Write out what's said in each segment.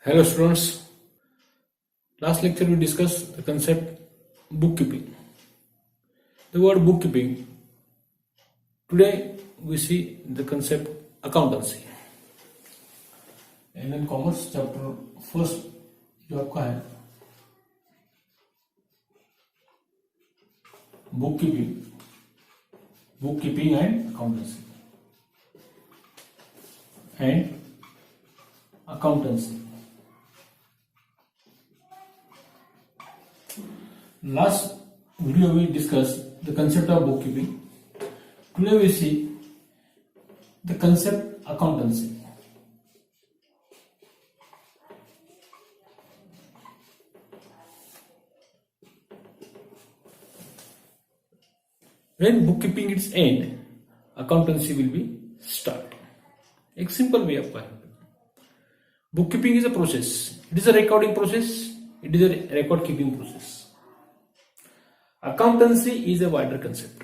Hello students, last lecture we discussed the concept bookkeeping. The word bookkeeping. Today we see the concept accountancy. And in commerce chapter first जो आपका है bookkeeping and accountancy. Last video we discussed the concept of bookkeeping. Today we see the concept accountancy. When bookkeeping is end, accountancy will be start. एक simple way आपका है. Bookkeeping is a process. It is a recording process. It is a record keeping process. Accountancy is a wider concept.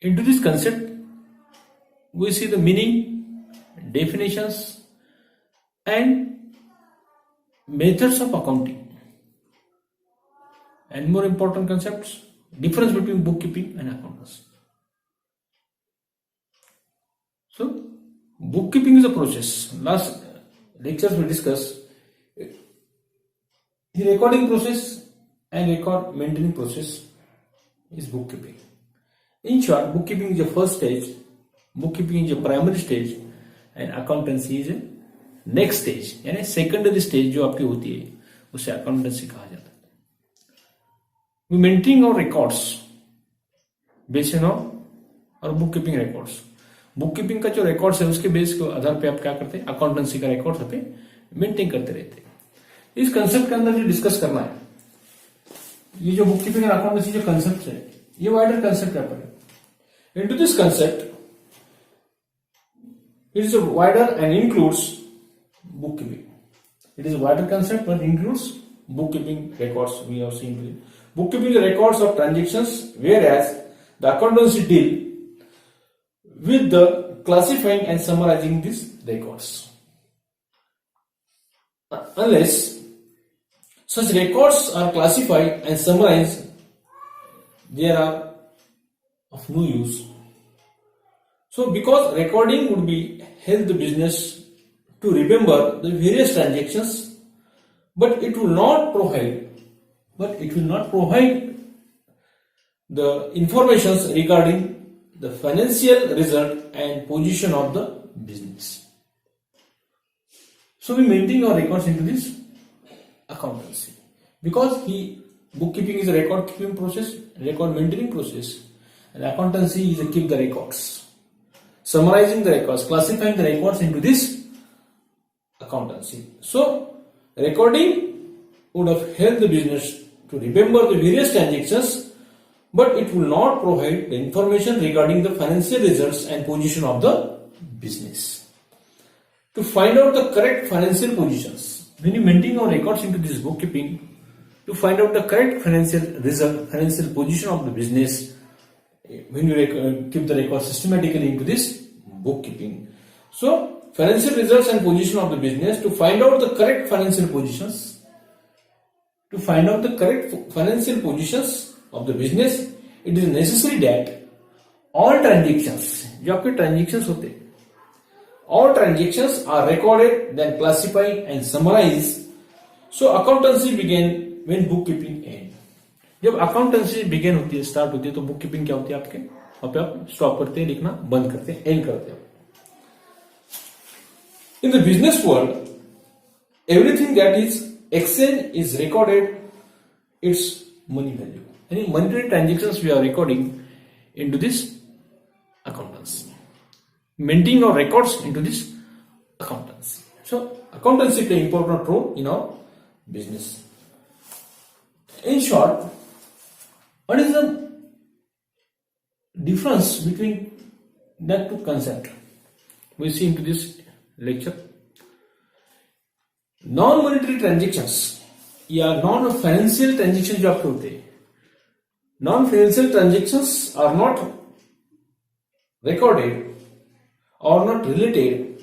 Into this concept, we see the meaning, definitions, and methods of accounting. And more important concepts, difference between bookkeeping and accountancy. So, bookkeeping is a process. Last lectures we discussed the recording process and record maintaining process is bookkeeping. In short, bookkeeping is the first stage, bookkeeping is the primary stage, and accountancy is the next stage. यानी secondary stage जो आपकी होती है उसे accountancy कहा जाता है. We maintain our records based on our bookkeeping records. Bookkeeping का जो रिकॉर्ड्स है उसके बेस के आधार पे आप क्या करते हैं, अकाउंटेंसी का रिकॉर्ड्स पे मेंटेन करते रहते हैं. इस कंसेप्ट के अंदर जो डिस्कस करना है, ये जो बुककीपिंग और अकाउंटेंसी जो कंसेप्ट है, ये वाइडर कंसेप्ट है. Into this concept it is wider and includes bookkeeping. It is wider concept but includes bookkeeping records. We have seen bookkeeping records of transactions, whereas the accountancy deal with the classifying and summarizing these records. Unless such records are classified and summarized, they are of no use. So, because recording would be help the business to remember the various transactions, but it will not provide the informations regarding the financial result and position of the business. So we maintain our records into this accountancy because bookkeeping is a record keeping process, record maintaining process, and accountancy is a keep the records, summarizing the records, classifying the records into this accountancy. So recording would have helped the business to remember the various transactions, but it will not provide the information regarding the financial results and position of the business. To find out the correct financial positions, when you maintain our records into this bookkeeping, to find out the correct financial result, financial position of the business, when you keep the record systematically into this bookkeeping. So, financial results and position of the business, to find out the correct financial positions, of the business, it is necessary that all transactions, जो आपके transactions होते हैं, all transactions are recorded, then classified and summarized. So accountancy began when bookkeeping end. जब accountancy begin होती है, start होती है, तो bookkeeping क्या होती है आपके, वहां पे आप stop करते हैं लिखना, बंद करते हैं, end करते हैं. In the business world, everything that is exchange is recorded its money value. Any monetary transactions we are recording into this accountancy, maintaining our records into this accountancy. So accountancy play important role in our business. In short, what is the difference between that two concepts? We see into this lecture. Non-monetary transactions या non-financial transactions जो आपके होते हैं, non-financial transactions are not recorded or not related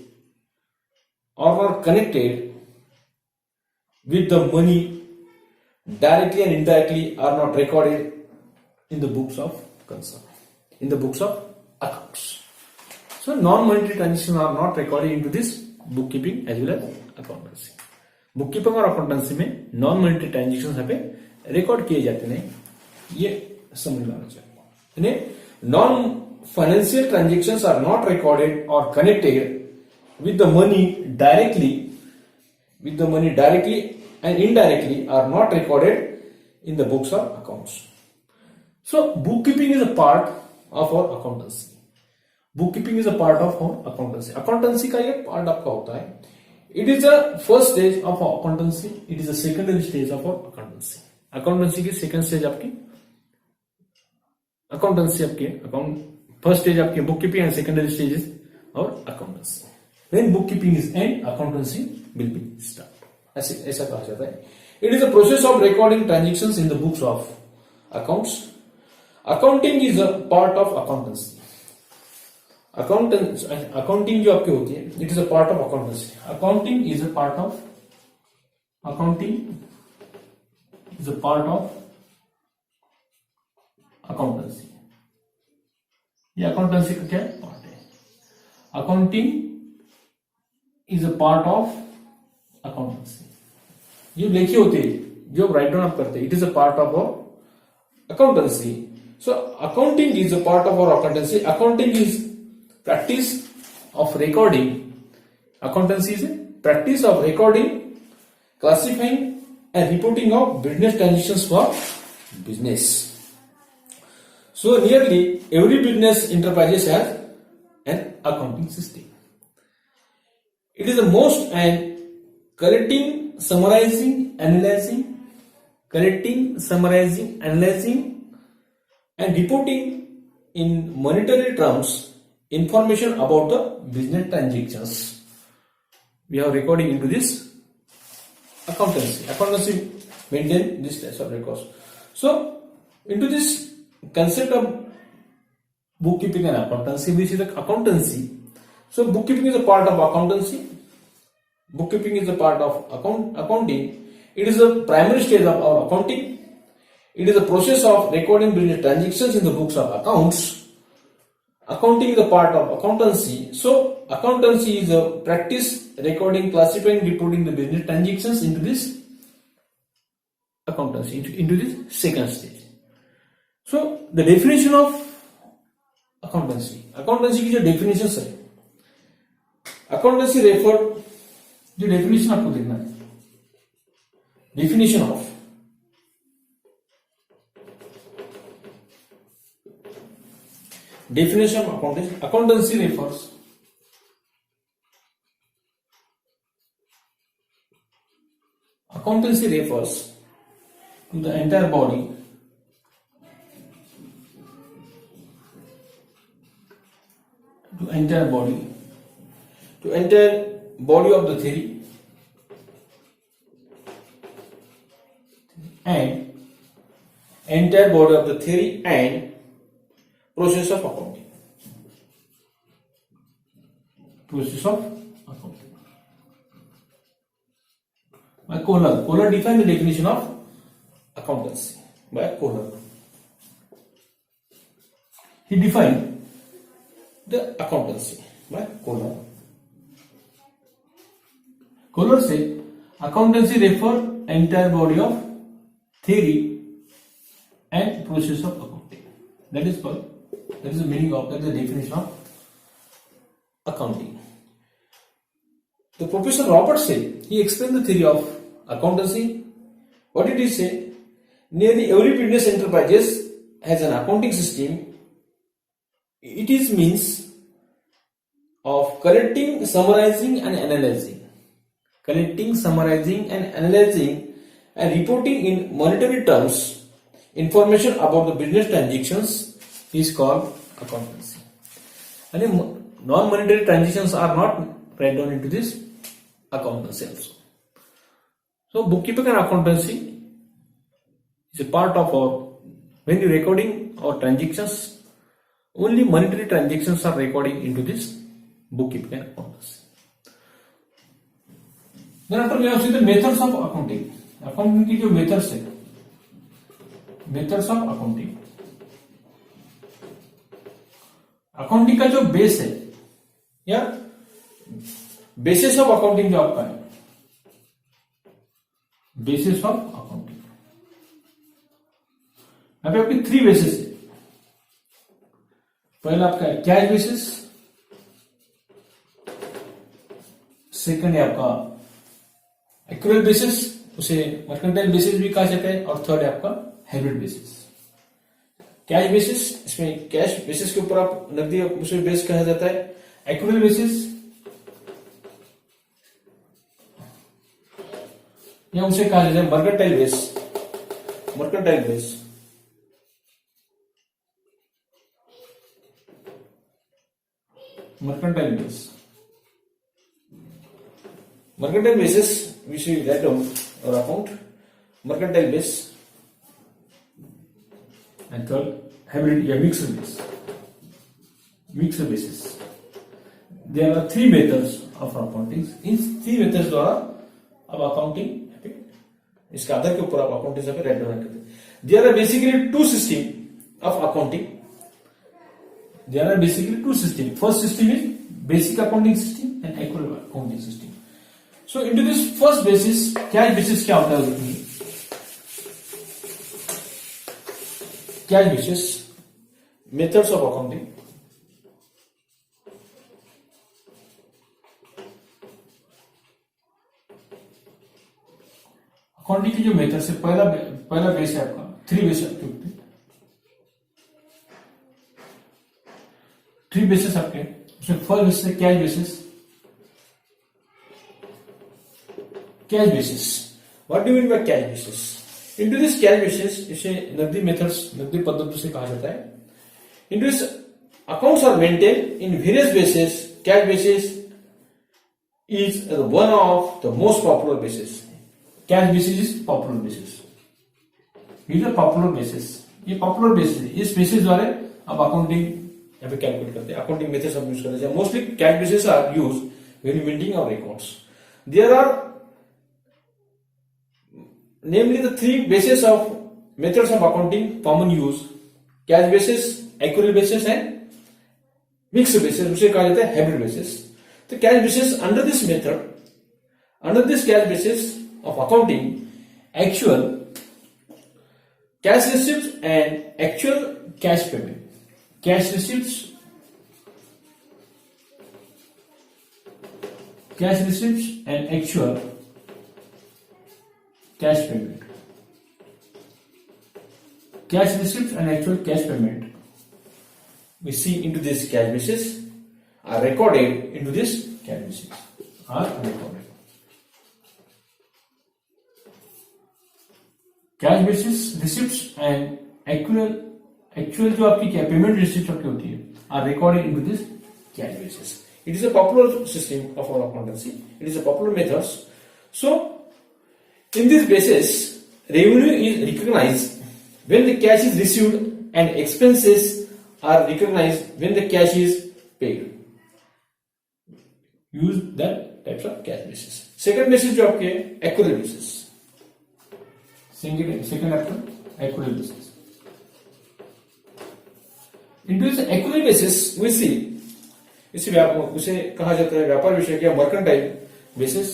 or not connected with the money directly and indirectly are not recorded in the books of concern, in the books of accounts. So non-monetary transactions are not recorded into this bookkeeping as well as accountancy. Bookkeeping और accountancy में non monetary transaction यहाँ पे record किए जाते नहीं, ये समझ लाना चाहिए. Non financial transactions are not recorded और connected with the money directly and indirectly are not recorded in the books of accounts. So bookkeeping is a part of our accountancy. Bookkeeping is a part of our accountancy. Accountancy का ये part आपका होता है. It is the first stage of our accountancy. It is the secondary stage of our accountancy. Accountancy की second stage आपकी accountancy आपकी first stage आपकी bookkeeping and secondary stage is our accountancy. When bookkeeping is end, accountancy will be start. ऐसा कहा जाता है. It is a process of recording transactions in the books of accounts. Accounting is a part of accountancy. Accounting जो आपकी होती है, it is a part of accountancy. Accounting is a part of accountancy. ये accountancy का क्या part है? Accounting is a part of accountancy. ये लिखी होती है, जो राइट डाउन आप करते हैं, it is a part of our accountancy. So accounting is a part of our accountancy. Accounting is practice of recording. Accountancy is a practice of recording, classifying and reporting of business transactions for business. So nearly every business enterprise has an accounting system. It is the most and collecting, summarizing, analyzing, and reporting in monetary terms information about the business transactions. We are recording into this accountancy. Accountancy maintain this type of records. So into this concept of bookkeeping and accountancy, which is the accountancy. So bookkeeping is a part of accountancy. Bookkeeping is a part of accounting. It is a primary stage of our accounting. It is a process of recording business transactions in the books of accounts. Accounting is a part of accountancy. So accountancy is a practice recording, classifying, reporting the business transactions into this accountancy, into this second stage. So the definition of accountancy की जो definitions है, accountancy refer, जो definition आपको देखना है, definition of accountancy. Accountancy refers to the entire body of the theory and process of accounting. By Kohler defines the definition of accountancy. By Kohler, he defined the accountancy by Kohler. Kohler said accountancy refers entire body of theory and process of accounting. That is the meaning of, that is the definition of accounting. The Professor Robert said, he explained the theory of accountancy. What did he say? Nearly every business enterprise has an accounting system. It is means of collecting, summarizing and analyzing, and reporting in monetary terms information about the business transactions is called accountancy. And non-monetary transactions are not written down into this accountancy also. So bookkeeping and accountancy is a part of our, when you recording our transactions, only monetary transactions are recording into this bookkeeping and accountancy. Then after we have seen the methods of accounting. Accounting की जो methods है, methods of accounting. Accounting का जो base है या basis of accounting जो आपका है, बेसिस ऑफ अकाउंटिंग, यहां पे आपकी 3 बेसिस है. पहला आपका है कैश बेसिस, सेकंड है आपका एक्यूरेट बेसिस, उसे मर्केंटाइल बेसिस भी कहा जाता है, और थर्ड है आपका हाइब्रिड बेसिस. कैश बेसिस, इसमें कैश बेसिस के ऊपर आप नकदी उसे बेस कहा जाता है. एक्यूरेट बेसिस या उसे कहा जाता है mercantile base. Mercantile base mercantile base. Mercantile basis, which we write down our account, mercantile base, and third hybrid, yeah, mixed base. Mixed basis. There are 3 methods of accounting. In 3 methods द्वारा अब accounting इसके आधार के ऊपर आप accounting से write down करते हैं. There are basically 2 systems of accounting. There are basically 2 systems. First system is basic accounting system and accrual accounting system. So into this first basis, cash basis क्या होता है देखिए. Cash basis, methods of accounting. Accounting की जो method से पहला base है आपका 3 बेस आपके ऊपर. 3 बेसिस आपके, उसमें फर्स्ट बेसिस है cash basis. Cash basis, what do you mean by cash basis? Into this cash basis, इसे नकदी मेथड्स, नकदी पद्धति से कहा जाता है. Into this accounts are maintain in various basis. Cash basis is one of the most popular basis. Cash basis is popular basis. Is a popular basis. ये popular basis है. इस बेसिस द्वारा अब अकाउंटिंग यहाँ पे कैलकुलेट करते हैं. Accounting methods हम यूज करते हैं. Mostly cash basis are use when maintaining our accounts. There are namely the 3 basis of methods of accounting common use. Cash basis, accurate basis and mixed basis, उसे कहा जाता है hybrid basis. तो cash basis, under this method, under this cash basis of accounting, actual cash received and actual cash payment. Cash receipts, and actual cash payment. Cash receipts and actual cash payment we see into this cash basis are recorded into this cash basis. Are recorded. Cash basis, receipts and actual जो आपकी क्या payment receipt आपकी होती है are recorded into this cash basis. It is a popular system of our accountancy. It is a popular methods. So in this basis revenue is recognised when the cash is received and expenses are recognised when the cash is paid. Use that types of cash basis. Second basis जो आपके accurate basis. Second after accurate basis. Into this accrual basis, we see उसे कहा जाता है व्यापार विषय क्या mercantile basis.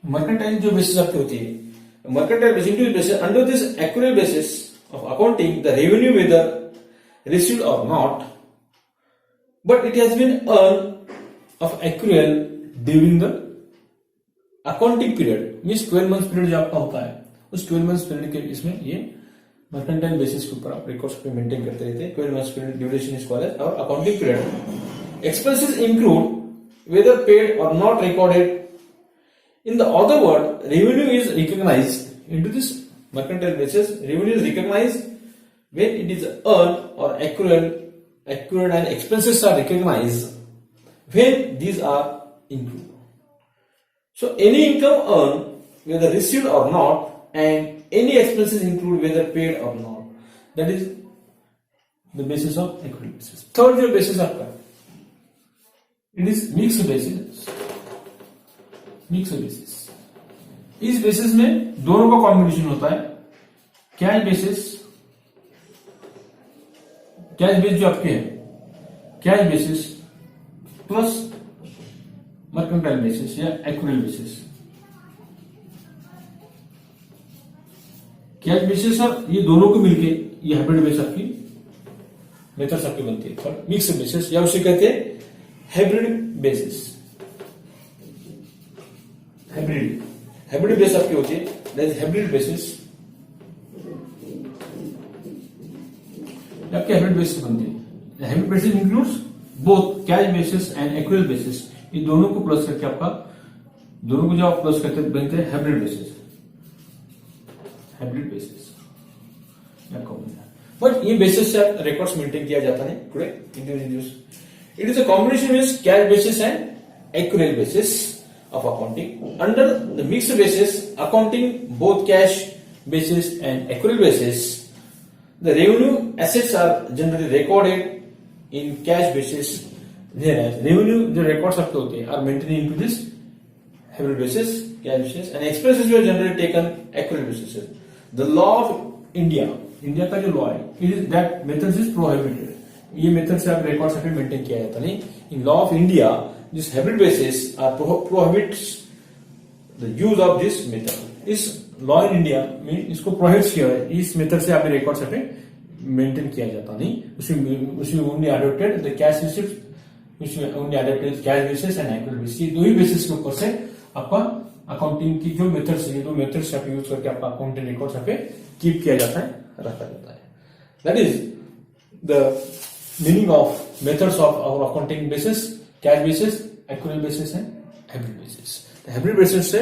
Mercantile जो बेसिस आपकी होती है, mercantile basis, into basis, under this accrual basis of accounting, the revenue whether received or not, but it has been earned of accrual during the accounting period. Means 12 month period जो आपका होता है, उस 12 month period के इसमें ये mercantile basis के ऊपर आप रिकॉर्ड्स पे मेंटेन करते रहते हैं. 12 month period duration is called as और accounting period. Expenses include whether paid or not recorded. In the other word, revenue is recognised into this mercantile basis. Revenue is recognised when it is earn or accrued and expenses are recognized when these are included. So any income earned whether received or not, and any expenses included whether paid or not, that is the basis of accrual basis. Third जो basis आपका, it is mix basis. Mix basis, इस basis में दोनों का combination होता है। Cash basis, cash base जो आपके है, cash basis plus mercantile basis या एक्विवल बेसिस। कैश बेसिस और ये दोनों को मिलके ये हाइब्रिड बेस आपकी मेथड्स आपकी बनती है। मिक्स बेसिस या उसे कहते हैं हाइब्रिड बेसिस। हाइब्रिड बेस आपकी होती है, दैट इज हाइब्रिड बेसिस। आपके हाइब्रिड बेसिस बनती है। Hybrid basis includes both cash basis and accrual basis. इन दोनों को प्लस करके आपका, दोनों को जब आप प्लस करते बनते हैं hybrid basis. Hybrid basis but ये बेसिस से रिकॉर्ड्स मेंटेन किया जाता है today individuals. It is a combination with cash basis and accrual basis of accounting. Under the mixed basis accounting, both cash basis and accrual basis, the revenue assets are generally recorded in cash basis, whereas revenue जो records आपके होते हैं are maintained into this hybrid basis, cash basis, and expenses were generally taken accrual basis. The law of India का जो law है, it is that methods is prohibited. ये method से आप रिकॉर्ड सर्टिफिकेट मेंटेन किया जाता नहीं। In law of India this hybrid basis prohibits the use of this method. इस लॉ इन इंडिया में इसको प्रोहिबिट किया है, इस मेथड से आपने रिकॉर्ड सर्टिफिकेट मेंटेन किया जाता नहीं। उसमें only adopted the cash receipt, उसमें only adopted cash basis and accrual basis. ये दो ही बेसिस के ऊपर से आपका अकाउंटिंग की जो मेथड्स है, ये दो मेथड्स आप यूज करके आपका अकाउंटिंग रिकॉर्ड सर्टिफिकेट कीप किया जाता है, रखा जाता है। That is the meaning of methods of our accounting basis, cash basis, accrual basis and hybrid basis. The hybrid basis से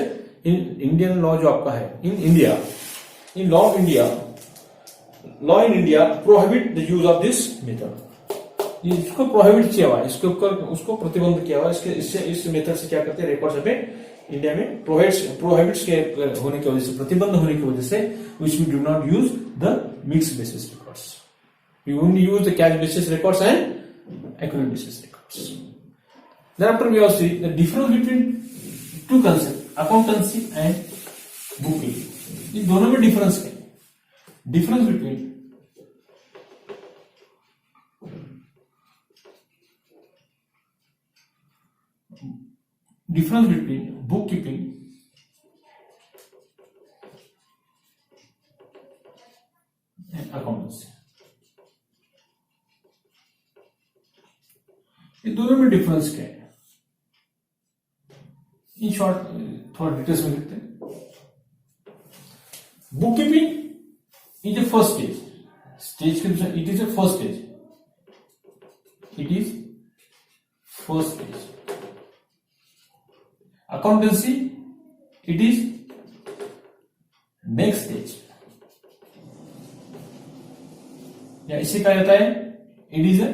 in Indian law जो आपका है, in India, in law of India, law in India prohibit the use of this method. इसको prohibit किया हुआ है, इसके ऊपर उसको प्रतिबंध किया हुआ है। इसके इससे इस मेथड से क्या करते हैं, रिकॉर्ड्स पे इंडिया में प्रोहिबिट्स के होने की वजह से, प्रतिबंध होने की वजह से, which we do not use the mixed basis records. We only use the cash basis records and accrual basis records. Thereafter, we have seen the difference between two concepts, accountancy and bookkeeping. इन दोनों में difference क्या है? Difference between bookkeeping and accountancy. ये दोनों में difference क्या है? In short थोड़ा डिटेल्स में देखते हैं। Book keeping is a first stage के, it is a first stage, it is first stage. Accountancy it is next stage, या इसे कहा जाता है it is a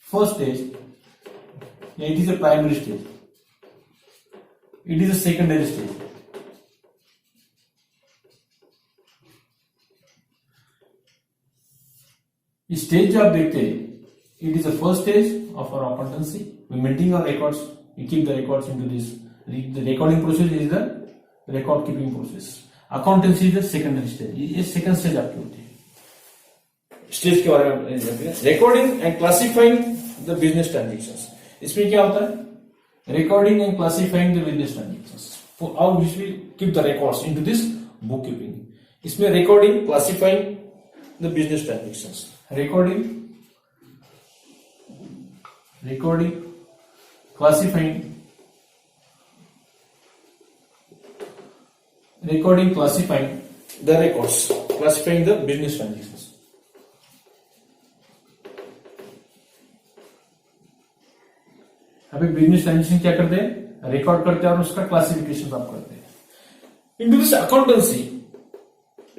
first stage, it is a primary stage, it is a secondary stage. इस stage जो आप देखते हैं, it is the first stage of our accountancy. We maintain our records, we keep the records into this. The recording process is the record keeping process. Accountancy is the secondary stage. ये second stage आपकी होती है। Stage के बारे में recording and classifying the business transactions. इसमें क्या होता है, recording and classifying the business transactions. How which will keep the records into this book keeping. इसमें recording, classifying the business transactions, recording classifying the records, classifying the business transactions. अभी business transaction क्या करते हैं, record करते हैं और उसका classification आप करते हैं। Into this accountancy,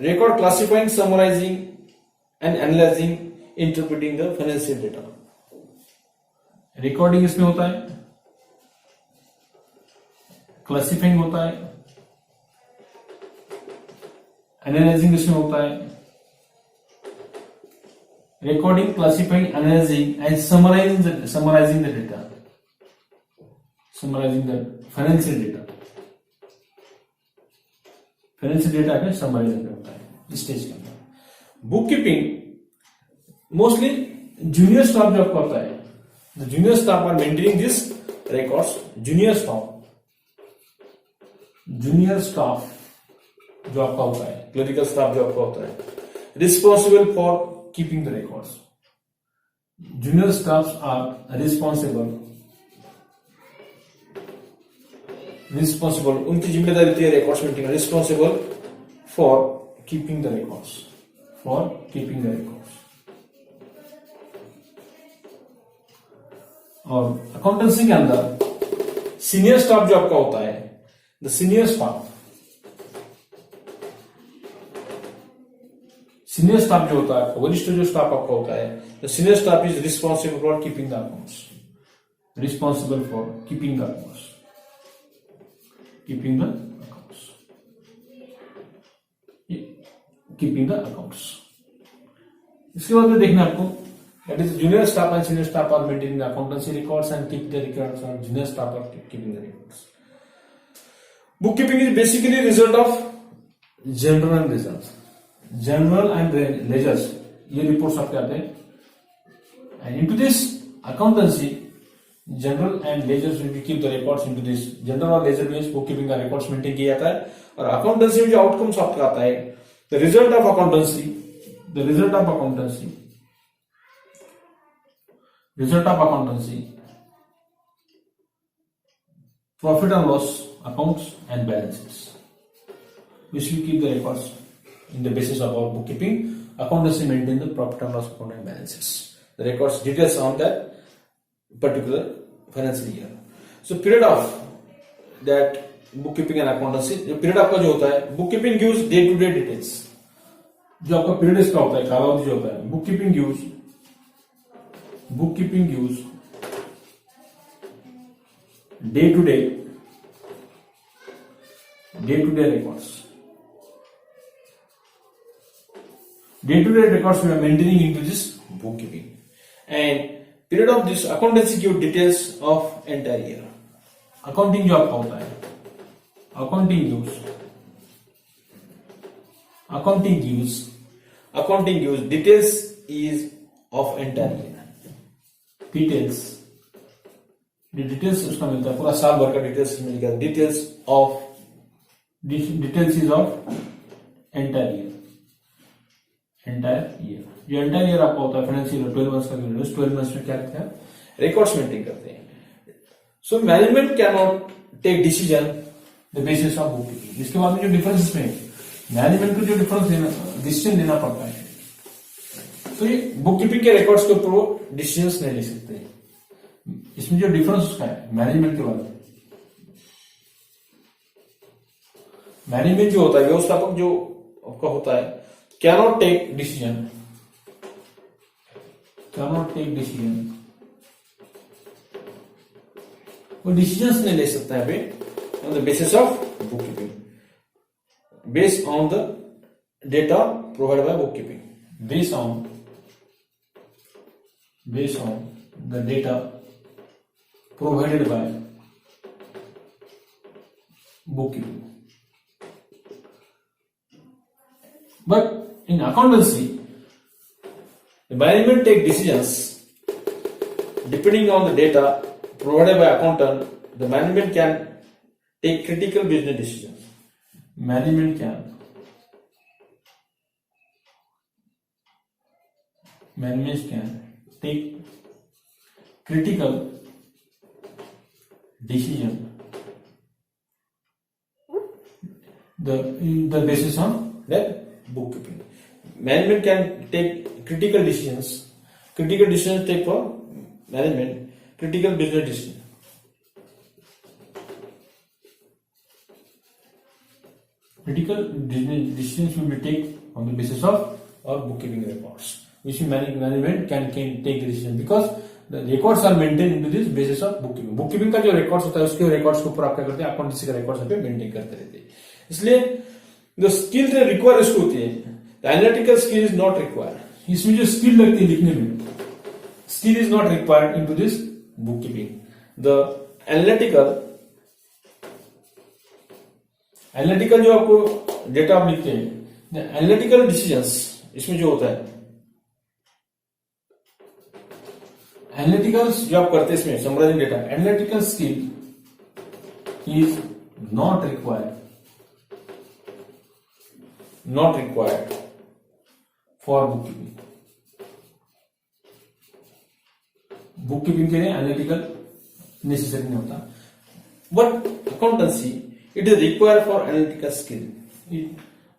record, classifying, summarising and analysing, interpreting the financial data. Recording इसमें होता है, क्लासिफाइंग होता है, एनालाइजिंग इसमें होता है, recording, classifying, analyzing, and summarizing the data, summarizing the financial data. Financial data का समराइज करता है इस स्टेज के अंदर। Bookkeeping mostly junior staff जो आपका होता है, the junior staff are maintaining this records. Junior staff जो आपका होता है, क्लरिकल स्टाफ जो आपका होता है, responsible for keeping the records. Junior staffs are responsible, उनकी जिम्मेदारी थी records maintain, responsible for keeping the records, और अकाउंटेंसी के अंदर सीनियर स्टाफ जो आपका होता है, द सीनियर स्टाफ जो होता है, वरिष्ठ जो स्टाफ आपका होता है, the senior staff is responsible for keeping the accounts, keeping the accounts. इसके बाद में देखना आपको, that is junior staff and senior staff are maintaining the accountancy records and keep the records, और junior staff are keeping the records. Book keeping is basically result of journal and ledgers, ये reports आपके आते हैं, and into this accountancy journal and ledgers will keep the records into this. General और laser में book keeping का records maintain किया जाता है, और अकाउंटेंसी में जो आउटकम्स आपका आता है, the result of accountancy profit and loss accounts and balances, which we keep the records in the basis of our bookkeeping. Accountancy maintain the profit and loss account and balances, the records details on that particular financial year. So period of that bookkeeping and accountancy, जो period आपका जो होता है, bookkeeping gives day to day details, जो आपका period इसका होता है, कालावधि जो होता है, bookkeeping gives day to day records. Day-to-day records we are maintaining into this bookkeeping, and period of this accountancy give details of entire year. Accounting जो आपका होता है, accounting gives details is of entire year. Details उसका मिलता है, पूरा साल भर का डिटेल्स मिलेगा। details is of entire year। जो एंटायर ईयर आपका होता है फाइनेंशियल 12 मंथ्स का, 12 मंथ्स में क्या करते हैं, रिकॉर्ड्स मेंटेन करते हैं। So management can not take decision the basis of bookkeeping. इसके बाद में जो डिफरेंस में मैनेजमेंट को जो डिसीजन लेना पड़ता है, तो ये बुककीपिंग के रिकॉर्ड्स के ऊपर वो डिसीजंस नहीं ले सकते। इसमें जो डिफरेंस उसका है मैनेजमेंट के बाद, मैनेजमेंट जो होता है, व्यवस्थापक जो आपका होता है, cannot take decision वो डिसीजंस नहीं ले सकता है on the basis of bookkeeping, based on the data provide by bookkeeping, based on the data provided by bookkeeping. But in accountancy, the management take decisions depending on the data provided by accountant. The management can take critical business decisions. Management can take critical decision the basis on that bookkeeping. Management can take critical decisions take for management, critical business decisions. Critical business decisions will be taken on the basis of our bookkeeping records, which management can take decision because the records are maintained into this basis of bookkeeping. Bookkeeping का जो records होता है, उसके records को ऊपर आप क्या करते हैं, accountancy का records पे maintain करते रहते हैं। इसलिए जो स्किल रिक्वायर इसको होती है, the analytical skill is not required. इसमें जो स्किल लगती है लिखने में, skill is not required into this book keeping. The analytical जो आपको डेटा आप लिखते हैं, एनालिटिकल डिसीजंस, इसमें जो होता है एनालिटिकल जो आप करते हैं इसमें summarising data, analytical skill is not required for bookkeeping. Bookkeeping के लिए एनालिटिकल नेसेसरी नहीं होता, but accountancy it is required for analytical skill.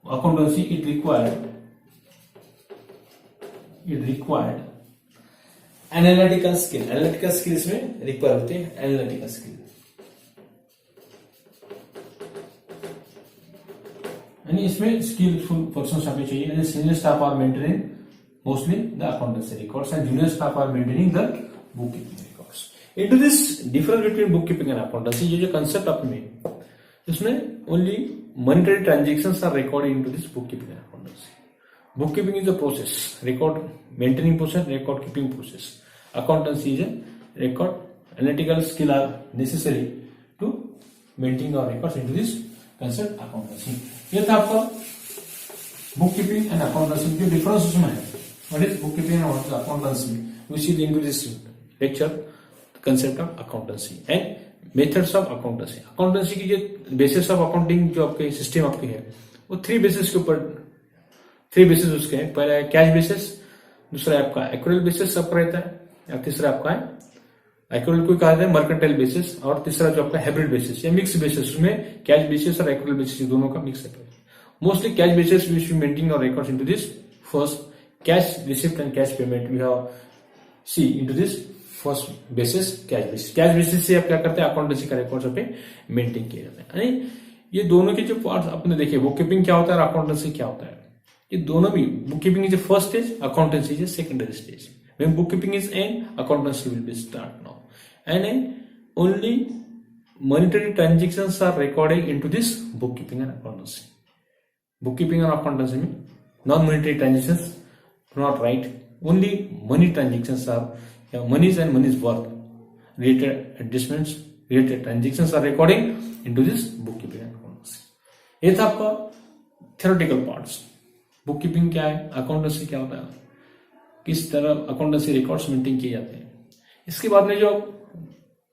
Accountancy it required analytical skill. Analytical skill इसमें रिक्वायर होते हैं, एनालिटिकल स्किल। यानी इसमें skilful person हमें चाहिए। Senior staff are maintaining mostly the accountancy records and junior staff are maintaining the bookkeeping records. Into this difference between book keeping and accountancy, ये जो concept आपने, इसमें only monetary transactions are recorded into this book keeping and accountancy. Bookkeeping is a process, record maintaining process, record keeping process. Accountancy is a record. Analytical skill are necessary to maintain our records into this concept accountancy. ये था आपका bookkeeping and accountancy जो difference उसमें है. What is bookkeeping and what is accountancy? We see into this lecture the concept of accountancy and methods of accountancy. Accountancy की जो basis of accounting जो आपके system आपके है, वो 3 basis के ऊपर 3 बेसिस उसके हैं। पहला है कैश बेसिस, दूसरा आपका एक्यूरल बेसिस सब रहता है, और तीसरा आपका है एक्यूरल को कहा जाता है मर्केंटाइल बेसिस, और तीसरा जो आपका हाइब्रिड बेसिस या मिक्स बेसिस, उसमें कैश बेसिस और एक्यूरल बेसिस दोनों का मिक्स है। Mostly cash basis we should maintain और records into this first cash receipt and cash payment we have see into this first basis cash basis. Cash basis से आप क्या करते हैं, अकाउंटेंसी का रिकॉर्ड्स पे मेंटेन किए जाते हैं। ये दोनों के जो पार्ट्स आपने देखे, बुक कीपिंग क्या होता है और अकाउंटेंसी क्या होता है, ये दोनों भी, book keeping is first stage, accountancy is secondary stage. When book keeping is end, accountancy will be start now, and only monetary transactions are recorded into this book keeping and accountancy. बुक कीपिंग और accountancy में non monetary transactions not right, only money transactions are moneys and moneys worth related adjustments related transactions are recording into this book keeping and accountancy. ये था आपका theoretical parts. Book keeping क्या है, accountancy क्या होता है, किस तरह अकाउंटेंसी रिकॉर्ड्स मेंटेन किए जाते हैं। इसके बाद में जो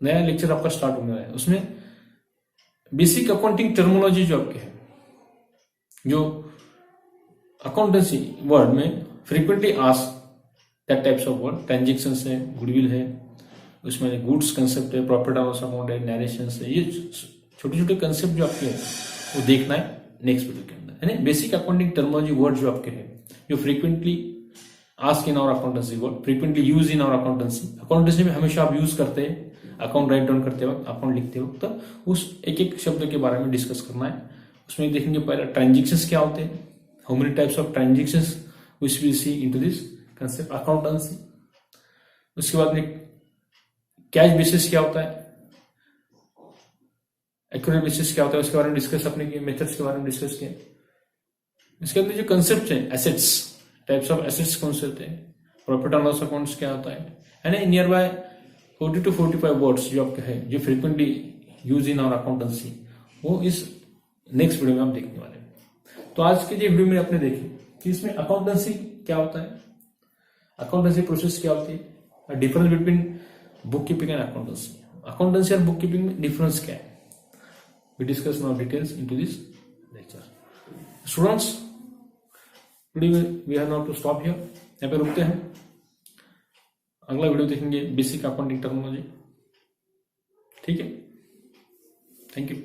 नया लेक्चर आपका स्टार्ट होने वाला है, उसमें बेसिक अकाउंटिंग टर्मिनोलॉजी जो आपके है, जो अकाउंटेंसी वर्ड में frequently asked that types of word, transactions है, गुडविल है, उसमें गुड्स कंसेप्ट है, प्रॉफिट एंड लॉस अकाउंट है, नरेशंस है, ये छोटे छोटे कंसेप्ट जो आपके हैं वो देखना है नेक्स्ट वीडियो के अंदर। यानी बेसिक अकाउंटिंग टर्मिनोलॉजी वर्ड जो आपके हैं, जो frequently ask in our accountancy word, frequently use in our accountancy. Accountancy में हमेशा आप यूज करते हैं अकाउंट राइट डाउन करते वक्त, अकाउंट लिखते वक्त, तो उस एक एक शब्द के बारे में डिस्कस करना है। उसमें देखेंगे पहले ट्रांजेक्शंस क्या होते हैं, how many types of transactions which we see into this concept accountancy. उसके बाद में कैश बेसिस क्या होता है, एक्यूरेट बेसिस क्या होता है, उसके बारे में डिस्कस अपने किए, मेथड्स के बारे में डिस्कस किए। इसके अंदर जो कंसेप्ट है, एसेट्स, टाइप्स ऑफ एसेट्स कौन से होते हैं, प्रॉफिट एंड लॉस अकाउंट्स क्या होता है, यानी नियर बाय 40 to 45 वर्ड्स जो आपके है, जो frequently use in our accountancy, वो इस नेक्स्ट वीडियो में हम देखने वाले हैं। तो आज के जो वीडियो में आपने देखी कि इसमें अकाउंटेंसी क्या होता है, अकाउंटेंसी प्रोसेस क्या होती है, difference between book keeping and accountancy, accountancy और बुक कीपिंग में डिफरेंस क्या है, we discuss now details into this lecture. Students, we have now to stop here, यहाँ पे रुकते हैं। अगला वीडियो देखेंगे बेसिक अकाउंटिंग टर्मिनोलॉजी। ठीक है, थैंक यू।